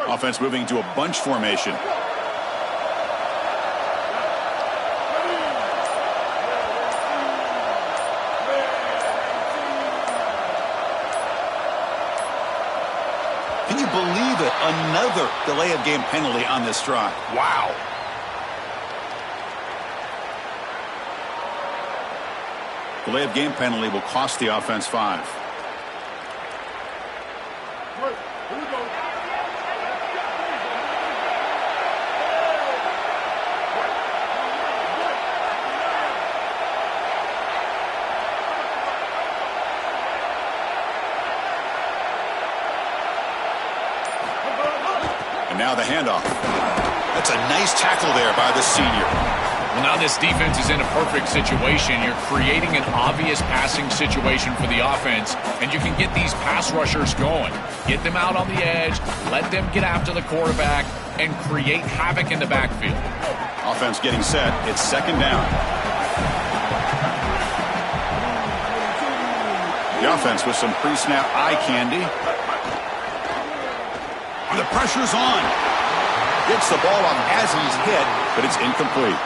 Offense moving to a bunch formation. Can you believe it? Another delay of game penalty on this drive. Wow. Delay of game penalty will cost the offense 5. Here we go. And now the handoff. That's a nice tackle there by the senior. Well, now this defense is in a perfect situation. You're creating an obvious passing situation for the offense, and you can get these pass rushers going. Get them out on the edge, let them get after the quarterback, and create havoc in the backfield. Offense getting set. It's second down. The offense with some pre-snap eye candy. The pressure's on. Gets the ball off as he's hit, but it's incomplete.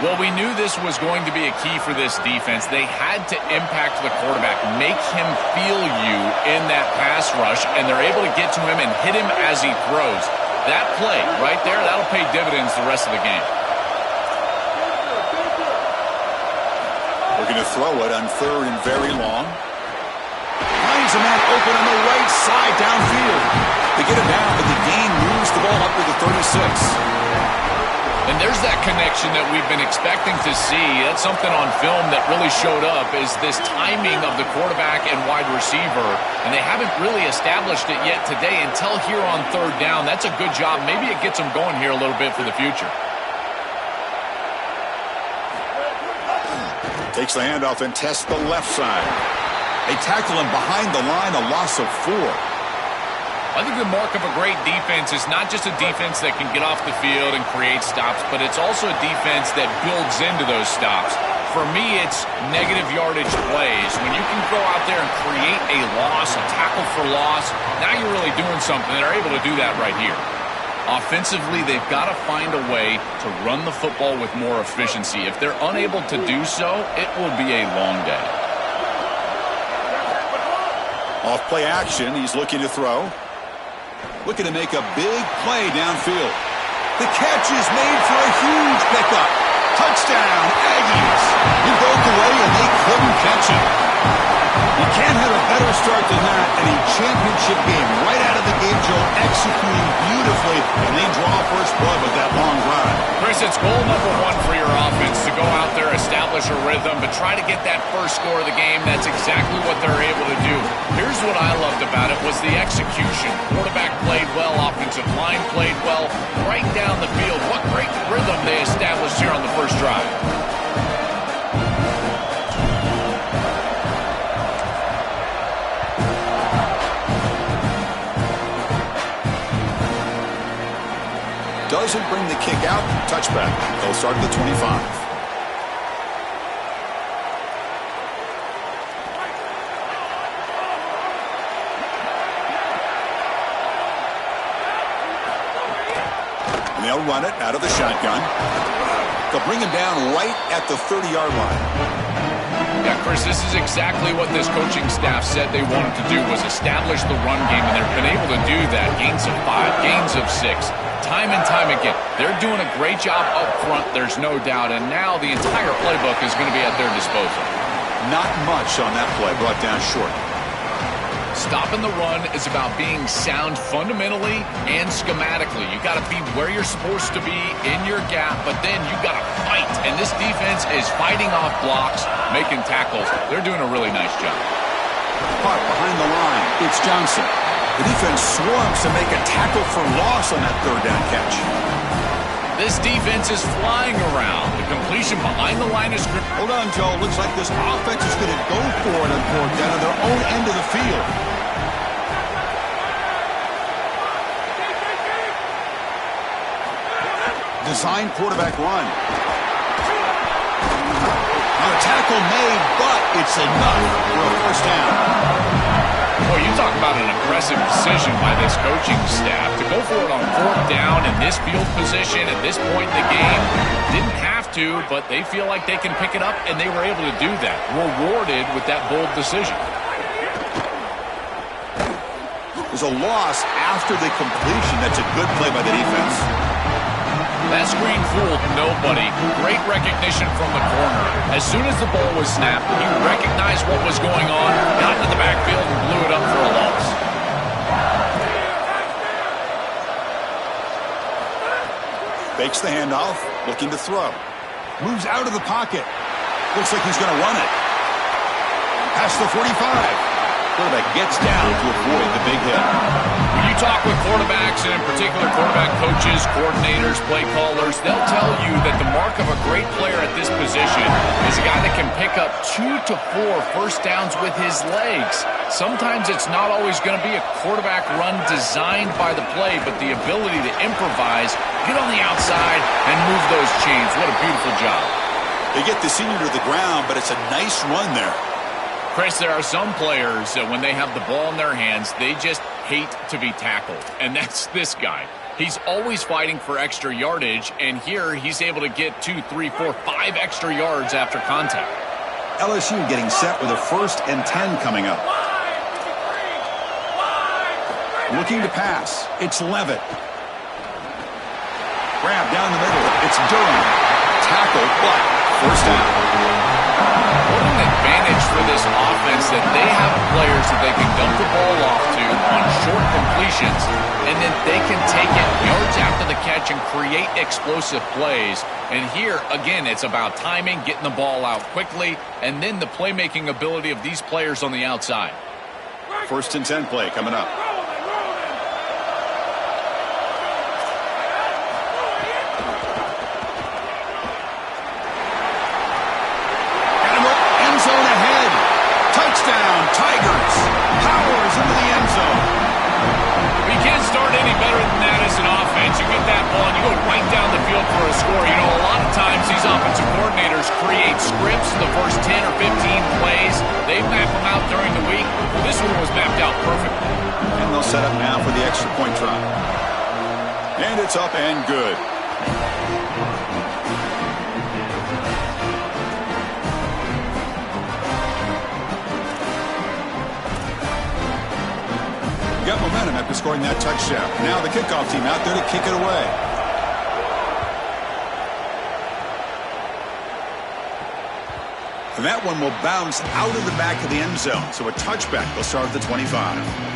Well, we knew this was going to be a key for this defense. They had to impact the quarterback, make him feel you in that pass rush, and they're able to get to him and hit him as he throws. That play right there, that'll pay dividends the rest of the game. We're going to throw it on third and very long. Finds a man open on the right side downfield. They get him down, but the gain moves the ball up to the 36. And there's that connection that we've been expecting to see. That's something on film that really showed up, is this timing of the quarterback and wide receiver. And they haven't really established it yet today until here on third down. That's a good job. Maybe it gets them going here a little bit for the future. Takes the handoff and tests the left side. They tackle him behind the line, a loss of 4. I think the mark of a great defense is not just a defense that can get off the field and create stops, but it's also a defense that builds into those stops. For me, it's negative yardage plays. When you can go out there and create a loss, a tackle for loss, now you're really doing something. They're able to do that right here. Offensively, they've got to find a way to run the football with more efficiency. If they're unable to do so, it will be a long day. Off play action, he's looking to throw. Looking to make a big play downfield. The catch is made for a huge pickup. Touchdown, Aggies. He broke away and they couldn't catch him. You can't have a better start than that in a championship game. Right out of the gate, Joe, executing beautifully, and they draw first blood with that long drive. Chris, it's goal number 1 for your offense to go out there, establish a rhythm, but try to get that first score of the game. That's exactly what they're able to do. Here's what I loved about it was the execution. Quarterback played well, offensive line played well, right down the field. What great rhythm they established here on the first drive. Doesn't bring the kick out. Touchback. They'll start at the 25. And they'll run it out of the shotgun. They'll bring him down right at the 30-yard line. Yeah, Chris, this is exactly what this coaching staff said they wanted to do, was establish the run game, and they've been able to do that. Gains of 5, gains of 6, time and time again. They're doing a great job up front, there's no doubt, and now the entire playbook is going to be at their disposal. Not much on that play, brought down short. Stopping the run is about being sound fundamentally and schematically. You got to be where you're supposed to be in your gap, but then you got to fight. And this defense is fighting off blocks, making tackles. They're doing a really nice job. Caught behind the line. It's Johnson. The defense swarms to make a tackle for loss on that third down catch. This defense is flying around. The completion behind the line is... Hold on, Joe. Looks like this offense is going to go for it on fourth down on their own end of the field. Design quarterback run. Now a tackle made, but it's enough for a first down. Well, you talk about an aggressive decision by this coaching staff. To go for it on 4th down in this field position at this point in the game, didn't have to, but they feel like they can pick it up, and they were able to do that. Rewarded with that bold decision. There's a loss after the completion. That's a good play by the defense. That screen fooled nobody. Great recognition from the corner. As soon as the ball was snapped, he recognized what was going on, got into the backfield, and blew it up for a loss. Fakes the handoff, looking to throw. Moves out of the pocket. Looks like he's going to run it. Past the 45. Quarterback gets down to avoid the big hit. When you talk with quarterbacks, and in particular quarterback coaches, coordinators, play callers, they'll tell you that the mark of a great player at this position is a guy that can pick up 2 to 4 first downs with his legs. Sometimes it's not always going to be a quarterback run designed by the play, but the ability to improvise, get on the outside, and move those chains. What a beautiful job. They get the senior to the ground, but it's a nice run there. Chris, there are some players that when they have the ball in their hands, they just hate to be tackled. And that's this guy. He's always fighting for extra yardage, and here he's able to get 2, 3, 4, 5 extra yards after contact. LSU getting set with a 1st and 10 coming up. Looking to pass. It's Levitt. Grab down the middle. It's Durham. Tackle, but first down. What an advantage for this offense that they have players that they can dump the ball off to on short completions, and then they can take it yards after the catch and create explosive plays. And here, again, it's about timing, getting the ball out quickly, and then the playmaking ability of these players on the outside. 1st and 10 play coming up. Zone ahead. Touchdown, Tigers. Powers into the end zone. You can't start any better than that as an offense. You get that ball and you go right down the field for a score. You know, a lot of times these offensive coordinators create scripts the first 10 or 15 plays. They map them out during the week. Well, this one was mapped out perfectly. And they'll set up now for the extra point try. And it's up and good. Got momentum after scoring that touchdown. Now the kickoff team out there to kick it away. And that one will bounce out of the back of the end zone. So a touchback will start at the 25.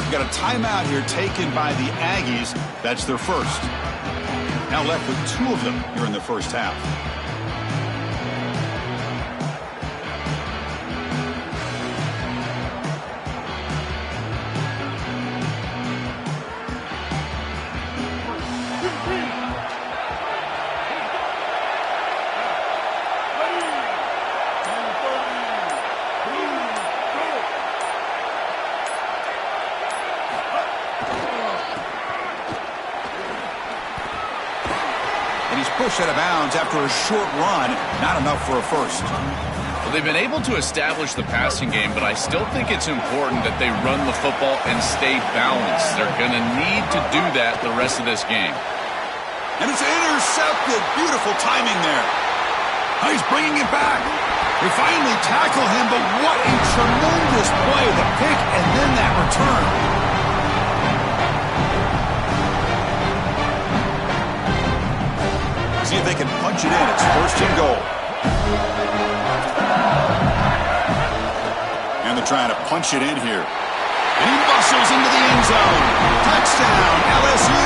Got a timeout here taken by the Aggies. That's their first. Now left with 2 of them here in the first half. Pushed out of bounds after a short run. Not enough for a first. Well, they've been able to establish the passing game, but I still think it's important that they run the football and stay balanced. They're going to need to do that the rest of this game. And it's intercepted. Beautiful timing there. Oh, he's bringing it back. They finally tackle him, but what a tremendous play. The pick and then that return. See if they can punch it in. It's 1st and goal. And they're trying to punch it in here. And he bustles into the end zone. Touchdown, LSU.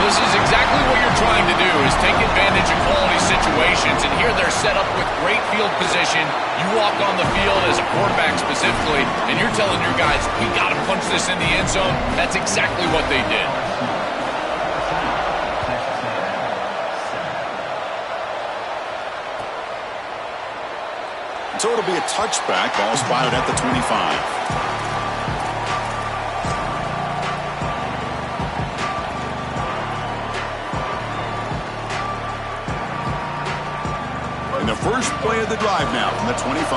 This is exactly what you're trying to do, is take advantage of quality situations. And here they're set up with great field position. You walk on the field as a quarterback specifically, and you're telling your guys, we got to punch this in the end zone. That's exactly what they did. So it'll be a touchback. Ball spotted at the 25. And the first play of the drive now from the 25.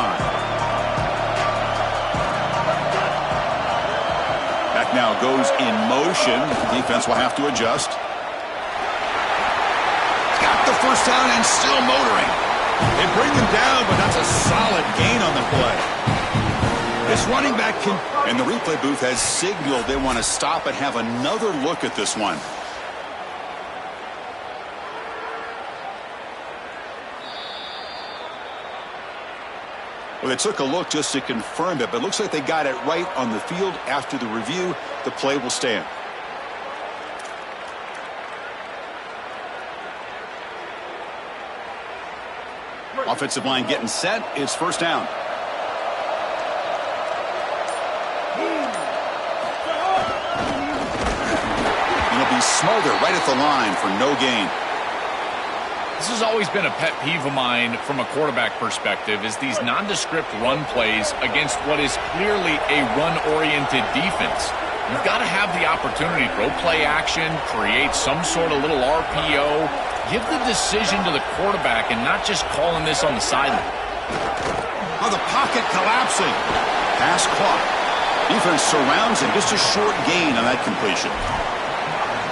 Back now goes in motion. Defense will have to adjust. Got the first down and still motoring. They bring him down, but that's a solid gain on the play. This running back can... And the replay booth has signaled they want to stop and have another look at this one. Well, they took a look just to confirm it, but it looks like they got it right on the field. After the review, the play will stand. Offensive line getting set. It's first down. And it'll be Smolder right at the line for no gain. This has always been a pet peeve of mine from a quarterback perspective, is these nondescript run plays against what is clearly a run-oriented defense. You've got to have the opportunity to throw play action, create some sort of little RPO, give the decision to the quarterback and not just calling this on the sideline. Oh, the pocket collapsing. Pass clock. Defense surrounds him. Just a short gain on that completion.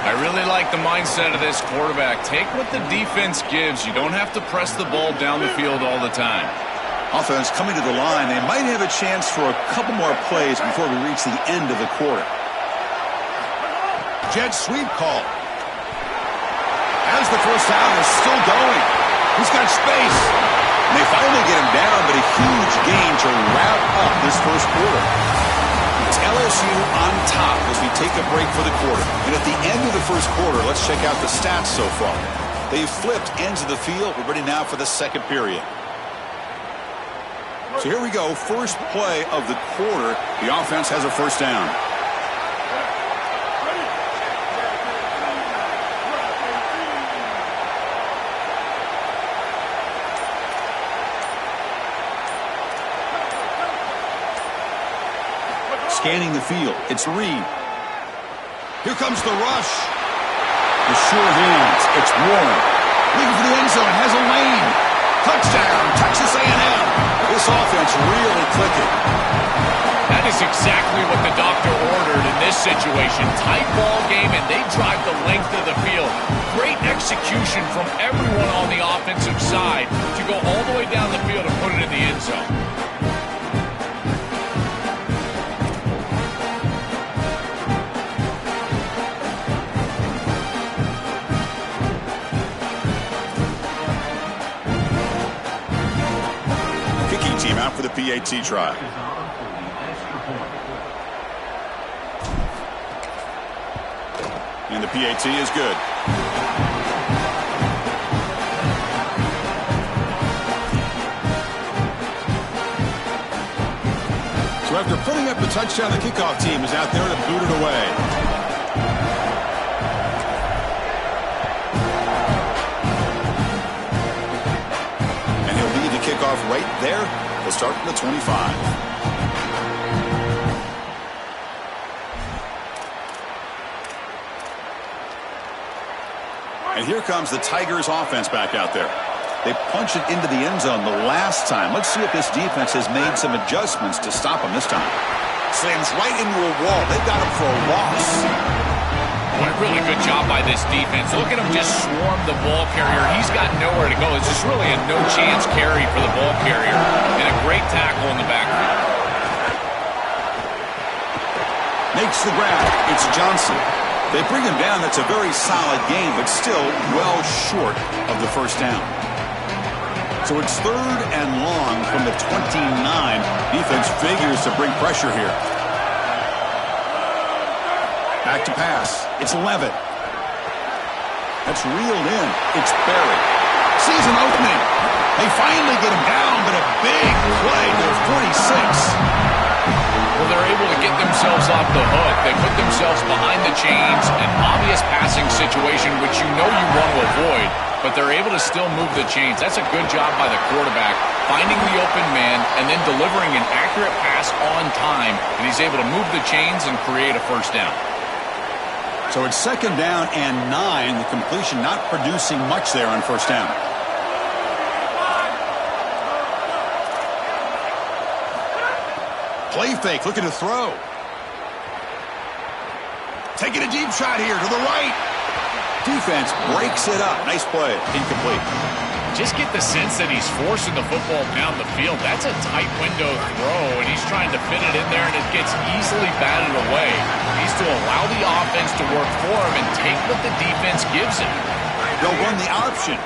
I really like the mindset of this quarterback. Take what the defense gives. You don't have to press the ball down the field all the time. Offense coming to the line. They might have a chance for a couple more plays before we reach the end of the quarter. Jet sweep call. As the first down is still going. He's got space. And they finally get him down, but a huge gain to wrap up this first quarter. It's LSU on top as we take a break for the quarter. And at the end of the first quarter, let's check out the stats so far. They've flipped ends of the field. We're ready now for the second period. So here we go. First play of the quarter. The offense has a first down. Scanning the field. It's Reed. Here comes the rush. The sure hands. It's Warren. Looking for the end zone. Has a lane. Touchdown. Texas A&M. This offense really clicking. That is exactly what the doctor ordered in this situation. Tight ball game, and they drive the length of the field. Great execution from everyone on the offensive side to go all the way down the field and put it in the end zone. Team out for the PAT try. And the PAT is good. So after putting up the touchdown, the kickoff team is out there to boot it away. And he'll lead the kickoff right there. We'll start from the 25. And here comes the Tigers offense back out there. They punch it into the end zone the last time. Let's see if this defense has made some adjustments to stop them this time. Slams right into a wall. They've got him for a loss. What a really good job by this defense. Look at him just swarm the ball carrier. He's got nowhere to go. It's just really a no-chance carry for the ball carrier. And a great tackle in the backfield. Makes the grab. It's Johnson. They bring him down. That's a very solid game, but still well short of the first down. So it's third and long from the 29. Defense figures to bring pressure here. Back to pass. It's Levitt. That's reeled in. It's Barry. Sees an opening. They finally get him down, but a big play to the 46. Well, they're able to get themselves off the hook. They put themselves behind the chains, an obvious passing situation, which you know you want to avoid, but they're able to still move the chains. That's a good job by the quarterback, finding the open man and then delivering an accurate pass on time, and he's able to move the chains and create a first down. So it's 2nd down and 9. The completion not producing much there on first down. Play fake, looking to throw. Taking a deep shot here to the right. Defense breaks it up. Nice play. Incomplete. Just get the sense that he's forcing the football down the field. That's a tight window throw, and he's trying to fit it in there, and it gets easily batted away. He needs to allow the offense to work for him and take what the defense gives him. They'll run the option.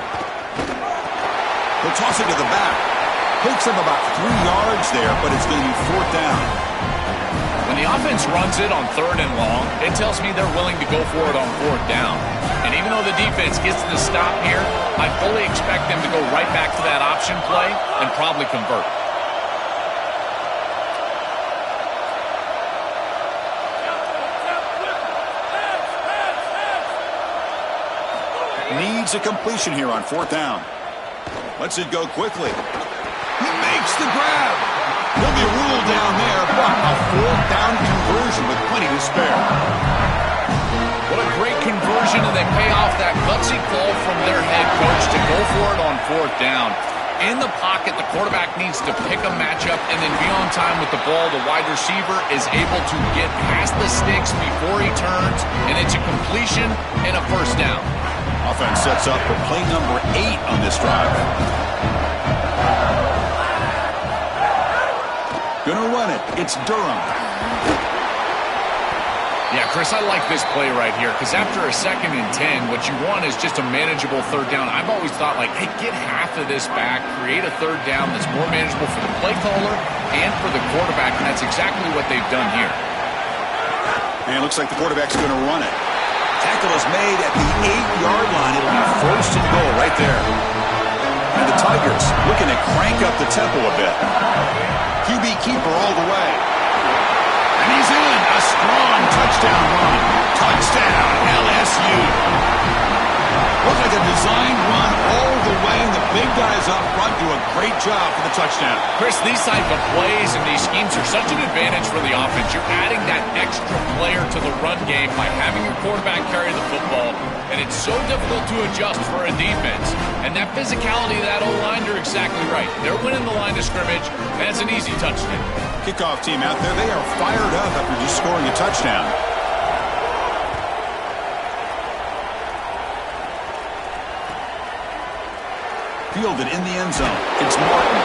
He'll toss it to the back. Picks up about 3 yards there, but it's going to be 4th down. When the offense runs it on 3rd and long, it tells me they're willing to go for it on 4th down. And even though the defense gets the stop here, I fully expect them to go right back to that option play and probably convert. Needs a completion here on 4th down. Lets it go quickly. He makes the grab. He'll be ruled down there, but a 4th down conversion with plenty to spare. What a great conversion, and they pay off that gutsy call from their head coach to go for it on 4th down. In the pocket, the quarterback needs to pick a matchup and then be on time with the ball. The wide receiver is able to get past the sticks before he turns, and it's a completion and a first down. Offense sets up for play number 8 on this drive. Gonna run it. It's Durham. Yeah, Chris, I like this play right here because after a 2nd and 10, what you want is just a manageable 3rd down. I've always thought, like, hey, get half of this back, create a 3rd down that's more manageable for the play caller and for the quarterback, and that's exactly what they've done here. And it looks like the quarterback's going to run it. Tackle is made at the 8-yard line. It'll be 1st and goal right there. And the Tigers looking to crank up the tempo a bit. QB keeper all the way. And he's in. A strong touchdown run. Touchdown, LSU. Looks like a designed run all the way, and the big guys up front do a great job for the touchdown. Chris, these type of plays and these schemes are such an advantage for the offense. You're adding that extra player to the run game by having your quarterback carry the football, and it's so difficult to adjust for a defense. And that physicality of that O-line, you're exactly right. They're winning the line of scrimmage, and it's an easy touchdown. Kickoff team out there, they are fired up after just scoring a touchdown. Fielded in the end zone. It's Martin.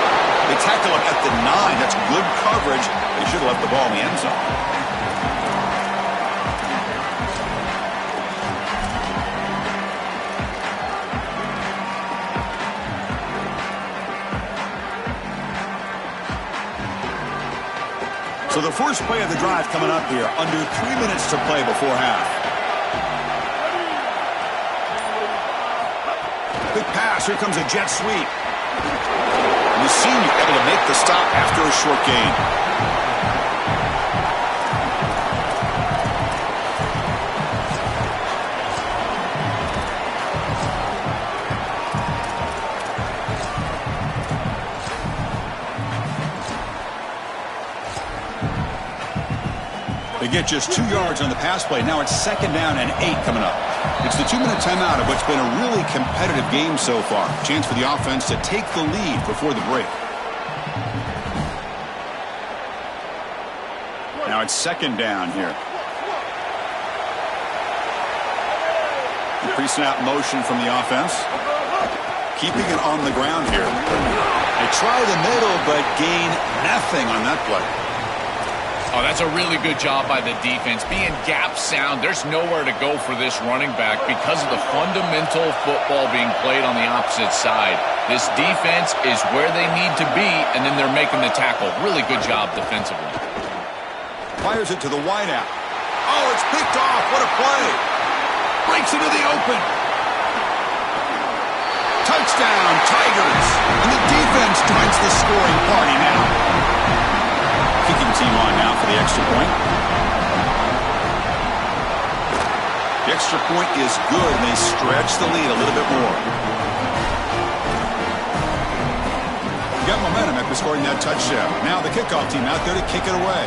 They tackle him at the 9. That's good coverage. They should have left the ball in the end zone. So the first play of the drive coming up here. Under 3 minutes to play before half. Big pass. Here comes a jet sweep. And the senior able to make the stop after a short gain. They get just 2 yards on the pass play. Now it's 2nd down and 8 coming up. It's the 2-minute timeout of what's been a really competitive game so far. Chance for the offense to take the lead before the break. Now it's 2nd down here. Pre-snap motion from the offense. Keeping it on the ground here. They try the middle, but gain nothing on that play. Oh, that's a really good job by the defense. Being gap sound, there's nowhere to go for this running back because of the fundamental football being played on the opposite side. This defense is where they need to be, and then they're making the tackle. Really good job defensively. Fires it to the wideout. Oh, it's picked off. What a play. Breaks into the open. Touchdown, Tigers. And the defense joins the scoring party now. Kicking team on now for the extra point. extra point is good, and they stretch the lead a little bit more. Got momentum after scoring that touchdown. Now the kickoff team out there to kick it away.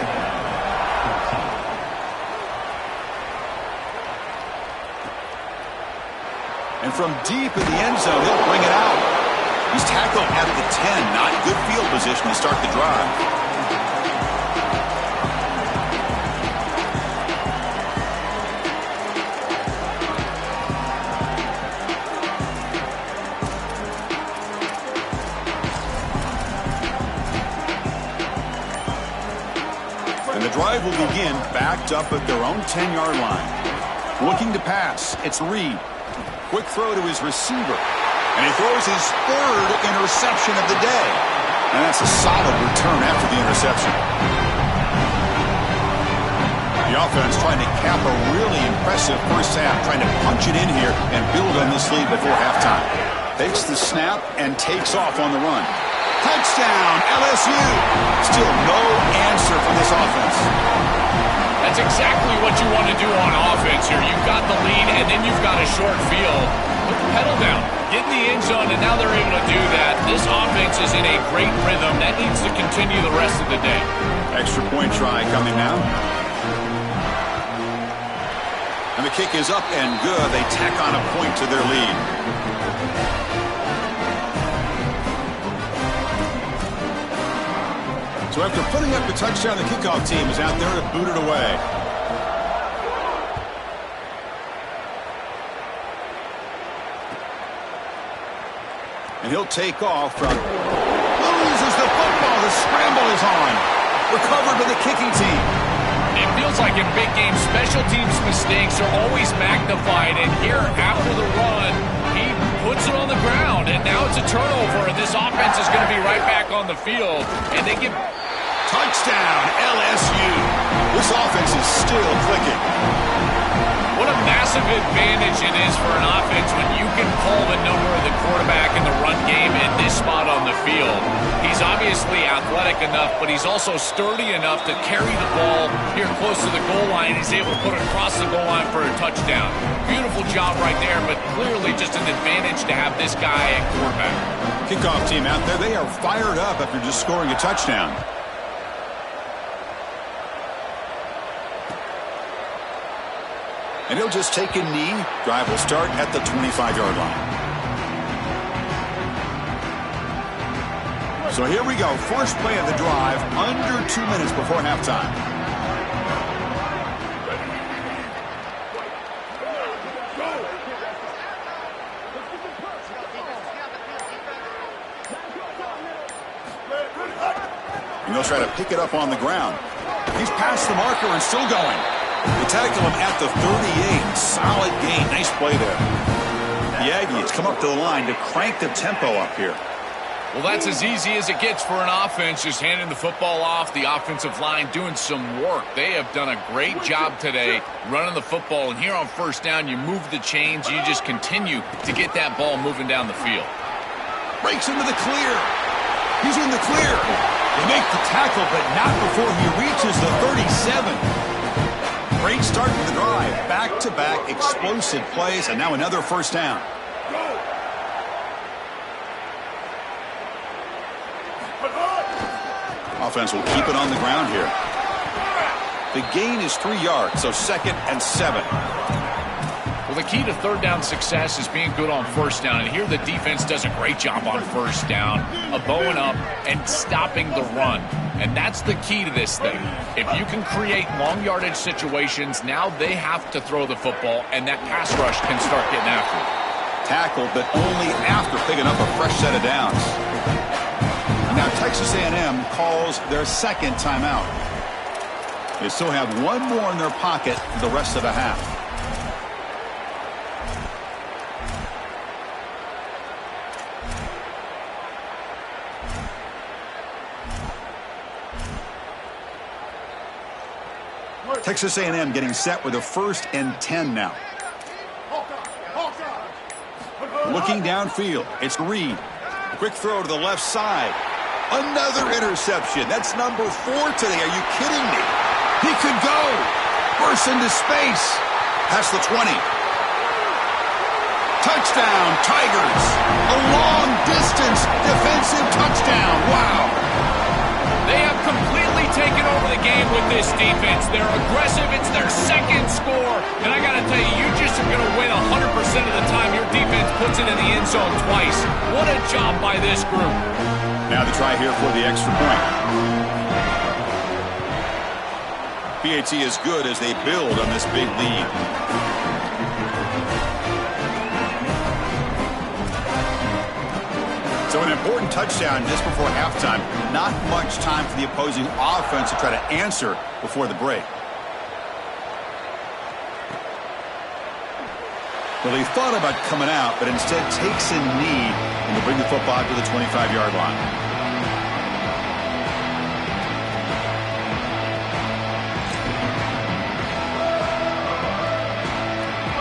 And from deep in the end zone, he'll bring it out. He's tackled at the 10. Not good field position to start the drive. And the drive will begin backed up at their own 10-yard line. Looking to pass, it's Reed. Quick throw to his receiver. And he throws his third interception of the day. And that's a solid return after the interception. The offense trying to cap a really impressive first half, trying to punch it in here and build on this lead before halftime. Takes the snap and takes off on the run. Touchdown, LSU. Still no answer for this offense. That's exactly what you want to do on offense here. You've got the lead, and then you've got a short field. Put the pedal down. Get in the end zone, and now they're able to do that. This offense is in a great rhythm. That needs to continue the rest of the day. Extra point try coming now. And the kick is up and good. They tack on a point to their lead. So after putting up the touchdown, the kickoff team is out there to boot it away. And he'll take off from... loses the football. The scramble is on. Recovered by the kicking team. It feels like in big games, special teams mistakes are always magnified. And here, after the run, he puts it on the ground. And now it's a turnover. And this offense is going to be right back on the field. And they get... touchdown, LSU. This offense is still clicking. What a massive advantage it is for an offense when you can pull the number of the quarterback in the run game in this spot on the field. He's obviously athletic enough, but he's also sturdy enough to carry the ball here close to the goal line. He's able to put it across the goal line for a touchdown. Beautiful job right there, but clearly just an advantage to have this guy at quarterback. Kickoff team out there, they are fired up after just scoring a touchdown. And he'll just take a knee. Drive will start at the 25-yard line. So here we go. First play of the drive, under 2 minutes before halftime. And he'll try to pick it up on the ground. He's past the marker and still going. They tackle him at the 38. Solid gain. Nice play there. The Aggies come up to the line to crank the tempo up here. Well, that's as easy as it gets for an offense, just handing the football off. The offensive line doing some work. They have done a great job today running the football. And here on first down, you move the chains. You just continue to get that ball moving down the field. Breaks into the clear. He's in the clear. They make the tackle, but not before he reaches the 37. Great start to the drive. Back-to-back explosive plays, and now another first down. Offense will keep it on the ground here. The gain is 3 yards, so 2nd and 7. Well, the key to third down success is being good on first down. And here the defense does a great job on first down, bowing up and stopping the run. And that's the key to this thing. If you can create long yardage situations, now they have to throw the football, and that pass rush can start getting after it. Tackled, but only after picking up a fresh set of downs. Now Texas A&M calls their second timeout. They still have one more in their pocket for the rest of the half. Texas A&M getting set with a 1st and 10 now. Looking downfield, it's Reed. Quick throw to the left side. Another interception. That's number 4 today. Are you kidding me? He could go. Bursts into space. Past the 20. Touchdown, Tigers. A long-distance defensive touchdown. Wow. They have completely taken over the game with this defense. They're aggressive. It's their second score. And I got to tell you, you just are going to win 100% of the time your defense puts it in the end zone twice. What a job by this group. Now the try here for the extra point. PAT is good as they build on this big lead. So an important touchdown just before halftime. Not much time for the opposing offense to try to answer before the break. Well, he thought about coming out, but instead takes a knee and will bring the football to the 25-yard line.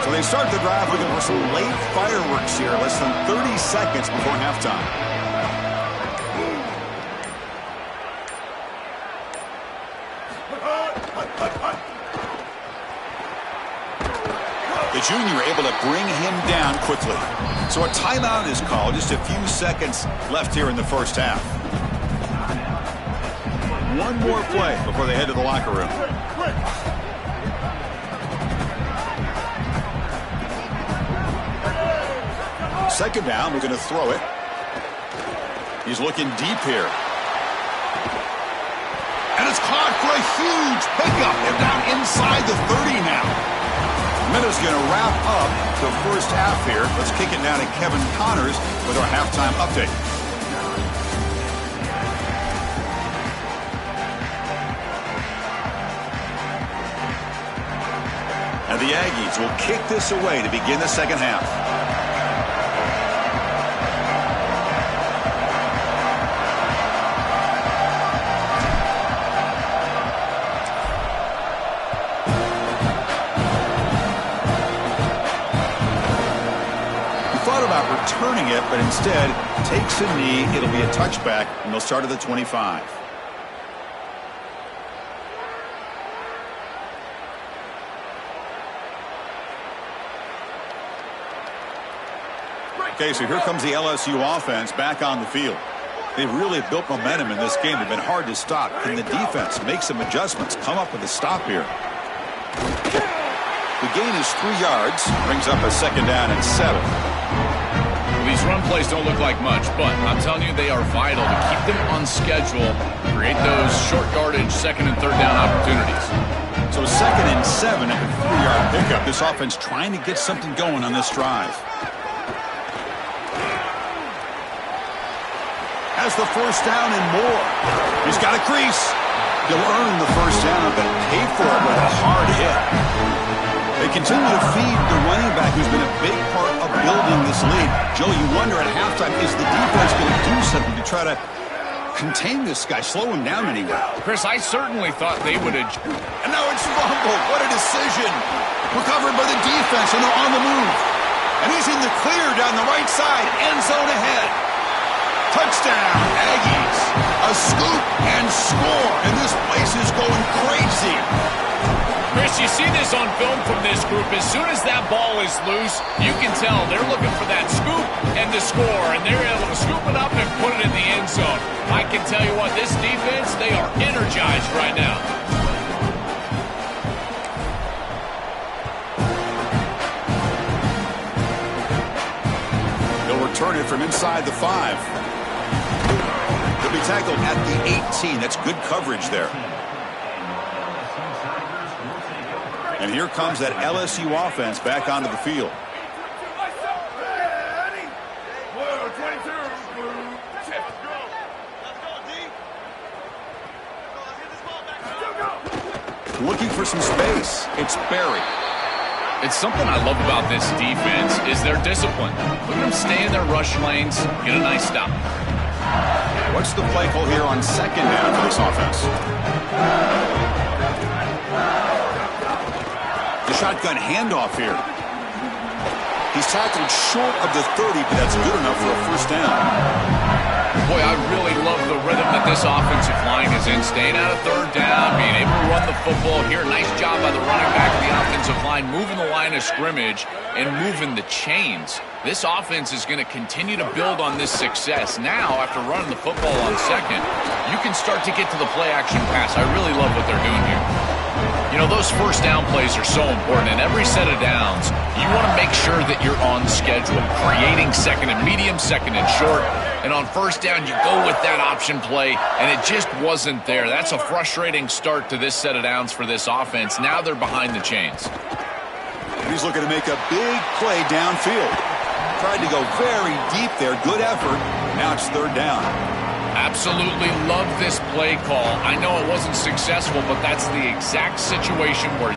So they start the drive looking for some late fireworks here, less than 30 seconds before halftime. The junior able to bring him down quickly. So a timeout is called. Just a few seconds left here in the first half. One more play before they head to the locker room. Second down, we're going to throw it. He's looking deep here. And it's caught for a huge pickup. They're down inside the 30 now. Minutes going to wrap up the first half here. Let's kick it now to Kevin Connors with our halftime update. And the Aggies will kick this away to begin the second half. Returning it, but instead takes a knee. It'll be a touchback, and they'll start at the 25. Okay, so here comes the LSU offense back on the field. They've really built momentum in this game. They've been hard to stop. Can the defense make some adjustments, come up with a stop here? The gain is 3 yards, brings up a second down and 7. These run plays don't look like much, but I'm telling you they are vital to keep them on schedule, create those short yardage second and third down opportunities. So second and 7 at the 3-yard pickup. This offense trying to get something going on this drive. Has the first down and more. He's got a crease. He'll earn the first down, but pay for it with a hard hit. They continue to feed the running back who's been a big part of building this lead. Joe, you wonder at halftime, is the defense going to do something to try to contain this guy, slow him down anyway? Chris, I certainly thought they would have. And now it's fumbled. What a decision. Recovered by the defense, and they're on the move. And he's in the clear down the right side, end zone ahead. Touchdown, Aggies. A scoop and score, and this place is going crazy. Chris, you see this on film from this group. As soon as that ball is loose, you can tell they're looking for that scoop and the score, and they're able to scoop it up and put it in the end zone. I can tell you what, this defense, they are energized right now. They'll return it from inside the 5. They'll be tackled at the 18. That's good coverage there. And here comes that LSU offense back onto the field. Looking for some space. It's Barry. It's something I love about this defense is their discipline. Look at them stay in their rush lanes, get a nice stop. What's the play call here on second down for this offense? The shotgun handoff here. He's tackled short of the 30, but that's good enough for a first down. Boy, I really love the rhythm that this offensive line is in. Staying out of third down, being able to run the football here. Nice job by the running back of the offensive line, moving the line of scrimmage and moving the chains. This offense is going to continue to build on this success. Now, after running the football on second, you can start to get to the play-action pass. I really love what they're doing here. You know, those first down plays are so important. In every set of downs, you want to make sure that you're on schedule, creating second and medium, second and short. And on first down, you go with that option play, and it just wasn't there. That's a frustrating start to this set of downs for this offense. Now they're behind the chains. He's looking to make a big play downfield. Tried to go very deep there. Good effort. Now it's third down. Absolutely love this play call. I know it wasn't successful, but that's the exact situation where...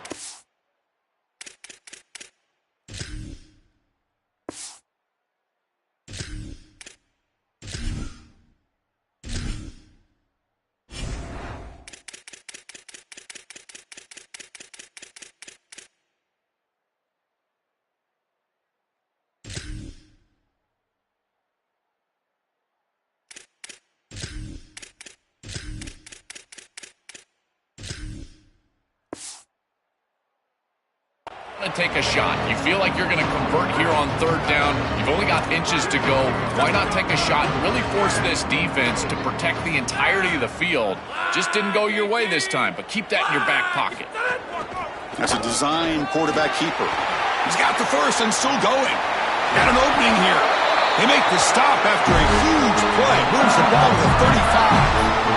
Take a shot. You feel like you're going to convert here on third down. You've only got inches to go. Why not take a shot and really force this defense to protect the entirety of the field? Just didn't go your way this time, but keep that in your back pocket. That's a design quarterback keeper. He's got the first and still going. Got an opening here. They make the stop after a huge play. Moves the ball to the 35.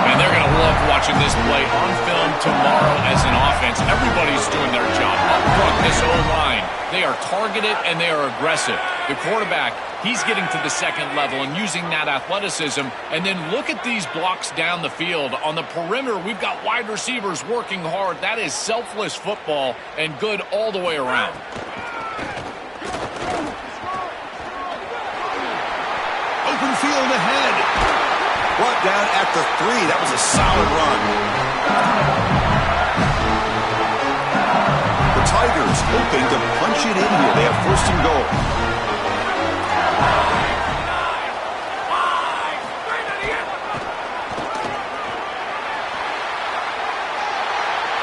And they're going to love watching this play on film tomorrow as an offense. Everybody's doing their job. Up front, this O-line, they are targeted and they are aggressive. The quarterback, he's getting to the second level and using that athleticism. And then look at these blocks down the field. On the perimeter, we've got wide receivers working hard. That is selfless football and good all the way around. Open field ahead. Brought down at the 3. That was a solid run. The Tigers hoping to punch it in here. They have first and goal.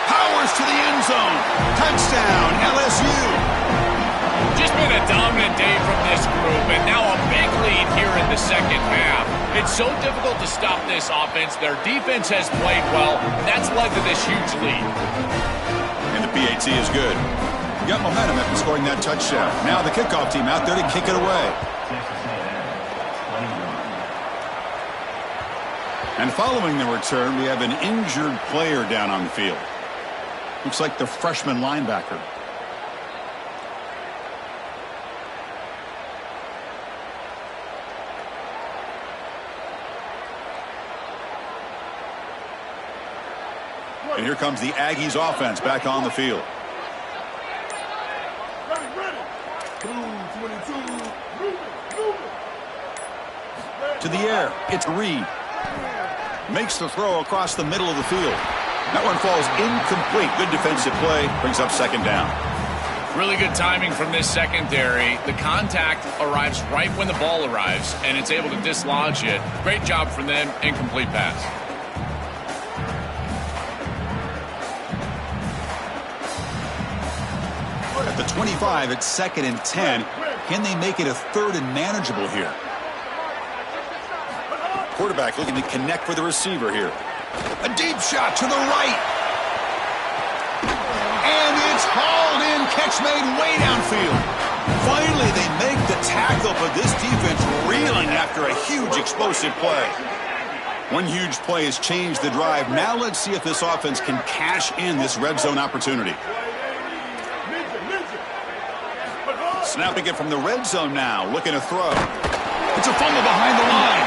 Powers to the end zone. Touchdown, LSU. Just been a dominant day from this group, and now a big lead here in the second half. It's so difficult to stop this offense. Their defense has played well, and that's led to this huge lead. And the PAT is good. Got momentum after scoring that touchdown. Now the kickoff team out there to kick it away. And following the return, we have an injured player down on the field. Looks like the freshman linebacker. And here comes the Aggies offense back on the field. To the air, it's Reed. Makes the throw across the middle of the field. That one falls incomplete. Good defensive play. Brings up second down. Really good timing from this secondary. The contact arrives right when the ball arrives, and it's able to dislodge it. Great job from them. Incomplete pass. At the 25, it's second and 10. Can they make it a third and manageable here? Quarterback looking to connect with the receiver here. A deep shot to the right. And it's hauled in. Catch made way downfield. Finally, they make the tackle, but this defense reeling after a huge explosive play. One huge play has changed the drive. Now let's see if this offense can cash in this red zone opportunity. Snapping it from the red zone now, looking to throw. It's a fumble behind the line.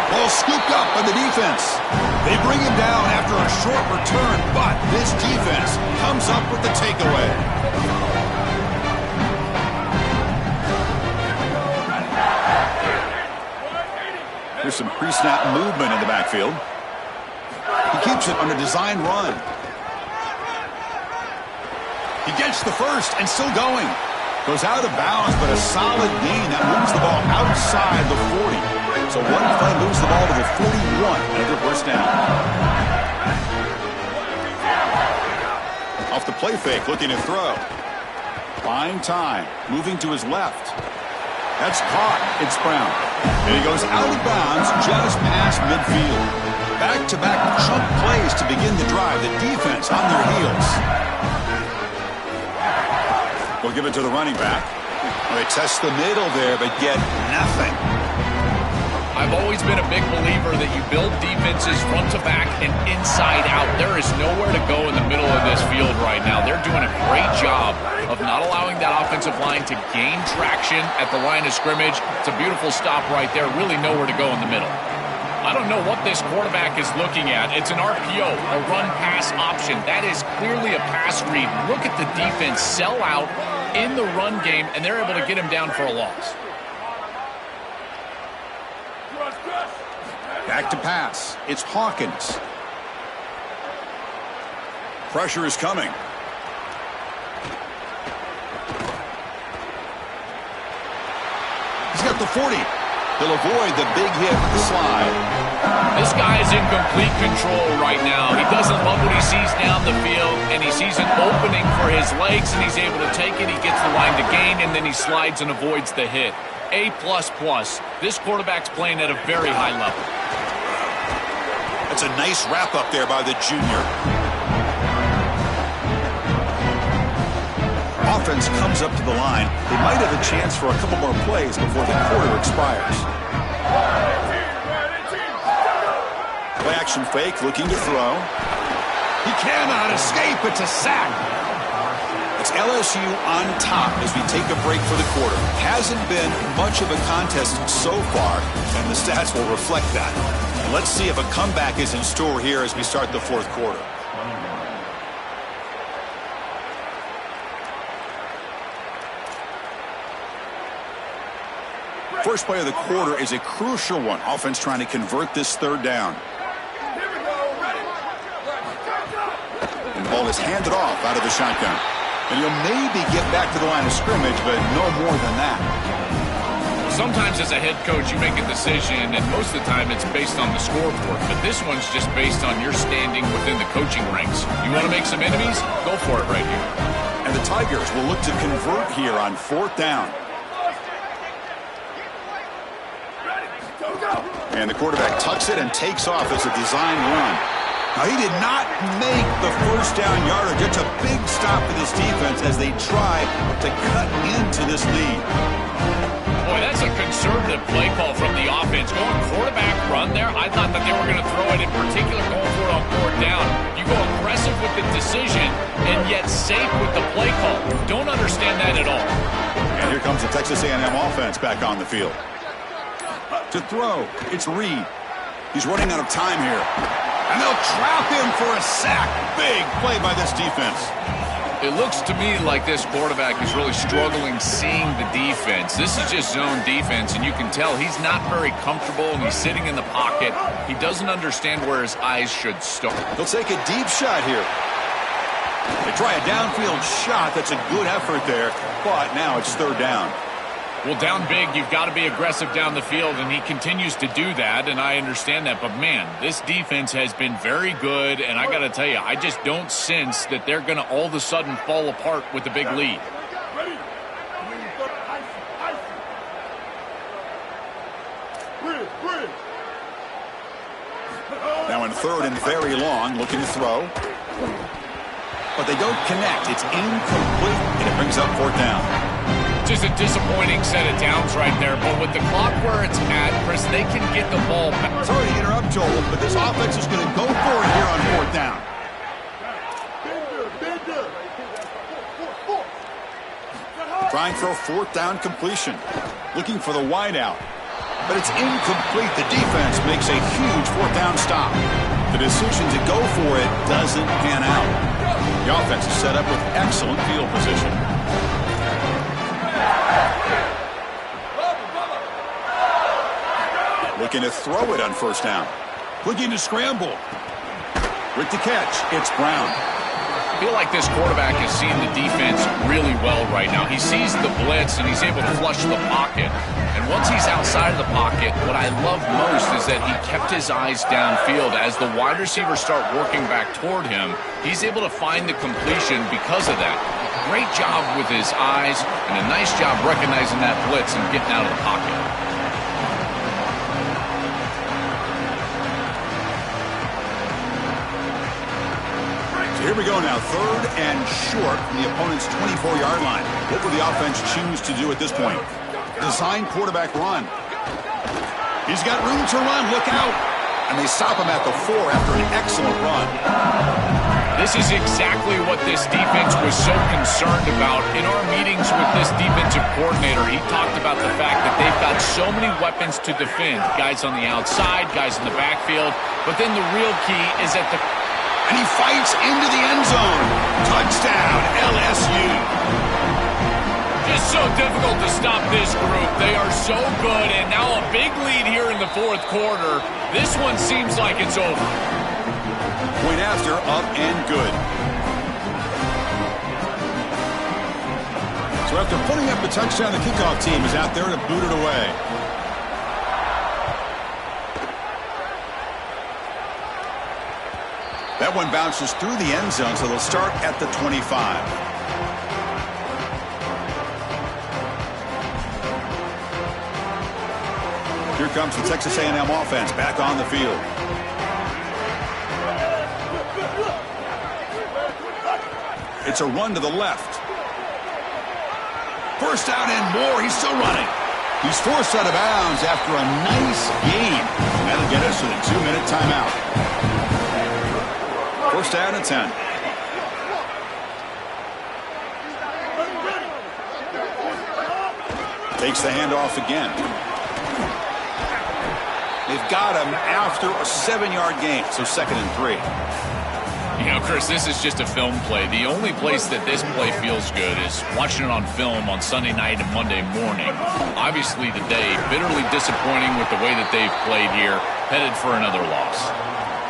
Ball scooped up by the defense. They bring him down after a short return, but this defense comes up with the takeaway. There's some pre-snap movement in the backfield. He keeps it on a design run. He gets the first and still going. Goes out of bounds, but a solid gain that moves the ball outside the 40. So one play moves the ball to the 41. Another first down. Off the play fake, looking to throw. Buying time, moving to his left. That's caught. It's Brown. And he goes out of bounds just past midfield. Back-to-back chunk plays to begin the drive. The defense on their heels. We'll give it to the running back. They test the middle there, but get nothing. I've always been a big believer that you build defenses front to back and inside out. There is nowhere to go in the middle of this field right now. They're doing a great job of not allowing that offensive line to gain traction at the line of scrimmage. It's a beautiful stop right there. Really nowhere to go in the middle. I don't know what this quarterback is looking at. It's an RPO, a run-pass option. That is clearly a pass read. Look at the defense sell out in the run game, and they're able to get him down for a loss. Back to pass. It's Hawkins. Pressure is coming. He's got the 40. He'll avoid the big hit with the slide. This guy is in complete control right now. He doesn't love what he sees down the field, and he sees an opening for his legs, and he's able to take it. He gets the line to gain, and then he slides and avoids the hit. A++. This quarterback's playing at a very high level. That's a nice wrap up there by the junior. Offense comes up to the line. They might have a chance for a couple more plays before the quarter expires. Play action fake, looking to throw. He cannot escape. It's a sack. It's LSU on top as we take a break for the quarter. Hasn't been much of a contest so far, and the stats will reflect that. And let's see if a comeback is in store here as we start the fourth quarter. First play of the quarter is a crucial one. Offense trying to convert this third down. And the ball is handed off out of the shotgun. And he'll maybe get back to the line of scrimmage, but no more than that. Sometimes as a head coach, you make a decision, and most of the time it's based on the scoreboard. But this one's just based on your standing within the coaching ranks. You want to make some enemies? Go for it right here. And the Tigers will look to convert here on fourth down. And the quarterback tucks it and takes off as a design run. Now, he did not make the first down yardage. It's a big stop for this defense as they try to cut into this lead. Boy, that's a conservative play call from the offense. Going quarterback run there, I thought that they were going to throw it, in particular going for it on fourth down. You go aggressive with the decision and yet safe with the play call. Don't understand that at all. And here comes the Texas A&M offense back on the field. To throw, it's Reed. He's running out of time here. And they'll trap him for a sack. Big play by this defense. It looks to me like this quarterback is really struggling seeing the defense. This is just zone defense, and you can tell he's not very comfortable, and he's sitting in the pocket. He doesn't understand where his eyes should start. He'll take a deep shot here. They try a downfield shot. That's a good effort there, but now it's third down. Well, down big, you've got to be aggressive down the field, and he continues to do that, and I understand that. But, man, this defense has been very good, and I got to tell you, I just don't sense that they're going to all of a sudden fall apart with a big lead. Now in third and very long, looking to throw. But they don't connect. It's incomplete, and it brings up fourth down. Just a disappointing set of downs right there, but with the clock where it's at, Chris, they can get the ball back. Sorry to interrupt, Joel, but this offense is going to go for it here on fourth down. Trying for a fourth down completion. Looking for the wide out. But it's incomplete. The defense makes a huge fourth down stop. The decision to go for it doesn't pan out. The offense is set up with excellent field position. Looking to throw it on first down. Looking to scramble. With the catch, it's Brown. I feel like this quarterback is seeing the defense really well right now. He sees the blitz, and he's able to flush the pocket. And once he's outside of the pocket, what I love most is that he kept his eyes downfield. As the wide receivers start working back toward him, he's able to find the completion because of that. Great job with his eyes, and a nice job recognizing that blitz and getting out of the pocket. Here we go now, 3rd and short from the opponent's 24-yard line. What will the offense choose to do at this point? Design quarterback run. He's got room to run, look out. And they stop him at the 4 after an excellent run. This is exactly what this defense was so concerned about. In our meetings with this defensive coordinator, he talked about the fact that they've got so many weapons to defend. Guys on the outside, guys in the backfield. But then the real key is at the... And he fights into the end zone. Touchdown, LSU. Just so difficult to stop this group. They are so good, and now a big lead here in the 4th quarter. This one seems like it's over. Point after, up and good. So after putting up the touchdown, the kickoff team is out there to boot it away. That one bounces through the end zone, so they'll start at the 25. Here comes the Texas A&M offense back on the field. It's a run to the left. First down and more. He's still running. He's forced out of bounds after a nice gain. And that'll get us to the 2-minute timeout. First down and 10. Takes the handoff again. They've got him after a 7-yard gain, so 2nd and 3. You know, Chris, this is just a film play. The only place that this play feels good is watching it on film on Sunday night and Monday morning. Obviously today, bitterly disappointing with the way that they've played here, headed for another loss.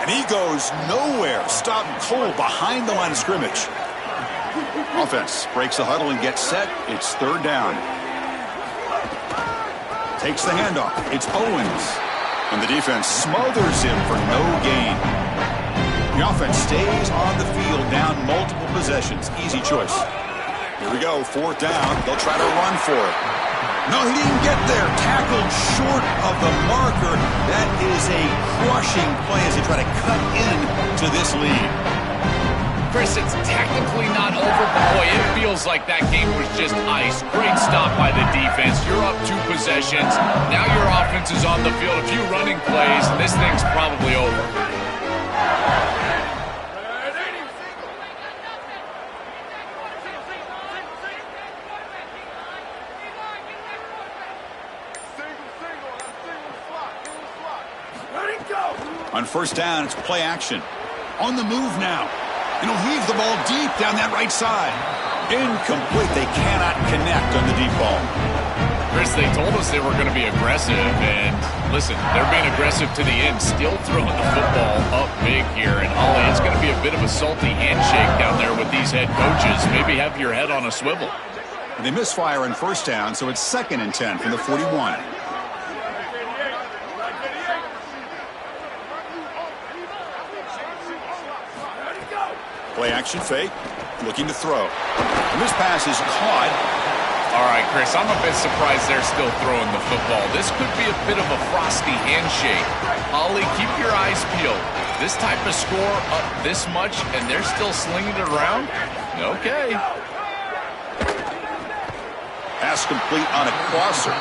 And he goes nowhere. Stop cold behind the line of scrimmage. Offense breaks the huddle and gets set. It's 3rd down. Takes the handoff. It's Owens. And the defense smothers him for no gain. The offense stays on the field down multiple possessions. Easy choice. Here we go. 4th down. They'll try to run for it. No, he didn't get there. Tackled short of the marker. That is a crushing play as they try to cut in to this lead. Chris, it's technically not over, but boy, it feels like that game was just ice. Great stop by the defense. You're up 2 possessions. Now your offense is on the field. A few running plays, and this thing's probably over. On 1st down, it's play action. On the move now. And he'll heave the ball deep down that right side. Incomplete. They cannot connect on the deep ball. Chris, they told us they were going to be aggressive, and listen, they're being aggressive to the end, still throwing the football up big here. And Ollie, it's going to be a bit of a salty handshake down there with these head coaches. Maybe have your head on a swivel. They misfire on 1st down, so it's 2nd and 10 from the 41. Play action fake, looking to throw. And this pass is caught. All right, Chris, I'm a bit surprised they're still throwing the football. This could be a bit of a frosty handshake. Ollie, keep your eyes peeled. This type of score up this much, and they're still slinging it around? Okay. Pass complete on a crosser.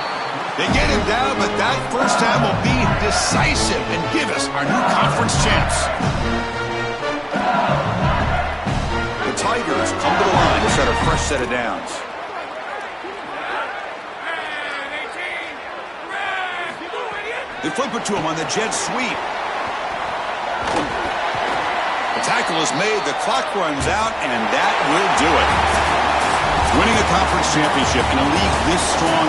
They get him down, but that 1st down will be decisive and give us our new conference champs. The Tigers come to the line to set a fresh set of downs. They flip it to him on the jet sweep. The tackle is made, the clock runs out, and that will do it. Winning a conference championship in a league this strong.